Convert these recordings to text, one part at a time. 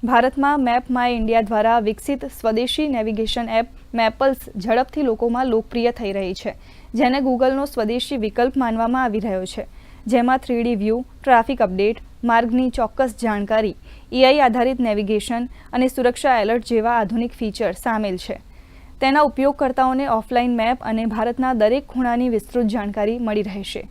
ભારતમાં map my India દ્વારા વિકસિત સ્વદેશી નેવિગેશન એપ મેપલ્સ ઝડપથી લોકોમાં લોકપ્રિય થઈ રહી છે, જેને ગૂગલનો સ્વદેશી વિકલ્પ માનવામાં આવી રહ્યો છે, જેમાં 3D વ્યૂ, ટ્રાફિક અપડેટ, માર્ગની ચોક્કસ જાણકારી, AI આધારિત નેવિગેશન અને સુરક્ષા એલર્ટ જેવા આધુનિક ફીચર સામેલ છે. તેના ઉપયોગકર્તાઓને ઓફલાઈન મેપ અને ભારતના દરેક ખૂણાની વિસ્તૃત જાણકારી મળી રહેશે.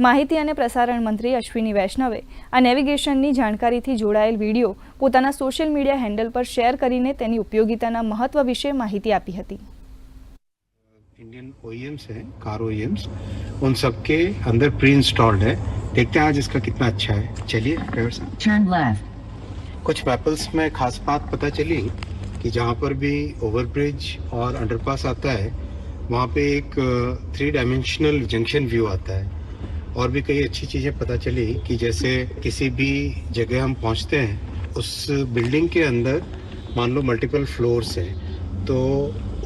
માહિતી અને પ્રસારણ મંત્રી અશ્વિની વૈષ્ણવે આ નેવિગેશનની જાણકારીથી જોડાયેલ વિડીયો પોતાના સોશિયલ મીડિયા હેન્ડલ પર શેર કરીને તેની ઉપયોગિતાના મહત્વ વિશે માહિતી આપી હતી. इंडियन OEMs हैं, कार OEMs, उन सब के अंदर प्री इंस्टॉल्ड है. देखते हैं आज इसका कितना अच्छा है. चलिए ड्राइवर साहब. Turn left. कुछ मैपल्स में खास बात पता चली कि जहाँ पर भी ओवरब्रिज और अंडरपास आता है वहाँ पे एक 3 डायमेंशनल जंक्शन व्यू आता है. और भी कई अच्छी चीज़ें पता चली कि जैसे किसी भी जगह हम पहुँचते हैं उस बिल्डिंग के अंदर मान लो मल्टीपल फ्लोर्स हैं तो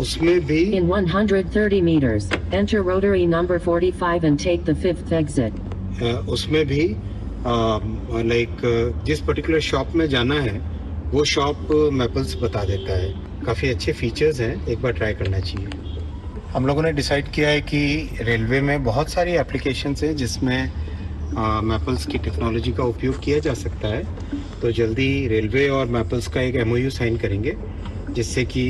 उसमें भी In 130 meters, enter rotary number 45 and take the 5th exit. उसमें भी लाइक जिस पर्टिकुलर शॉप में जाना है वो शॉप मैपल्स बता देता है. काफ़ी अच्छे फीचर्स हैं, एक बार ट्राई करना चाहिए. हम लोगों ने डिसाइड किया है कि रेलवे में बहुत सारी एप्लीकेशंस हैं जिसमें मैपल्स की टेक्नोलॉजी का उपयोग किया जा सकता है. तो जल्दी रेलवे और मैपल्स का एक MOU साइन करेंगे जिससे कि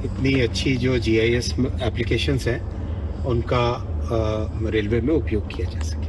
इतनी अच्छी जो GIS एप्लीकेशंस हैं उनका रेलवे में उपयोग किया जा सके.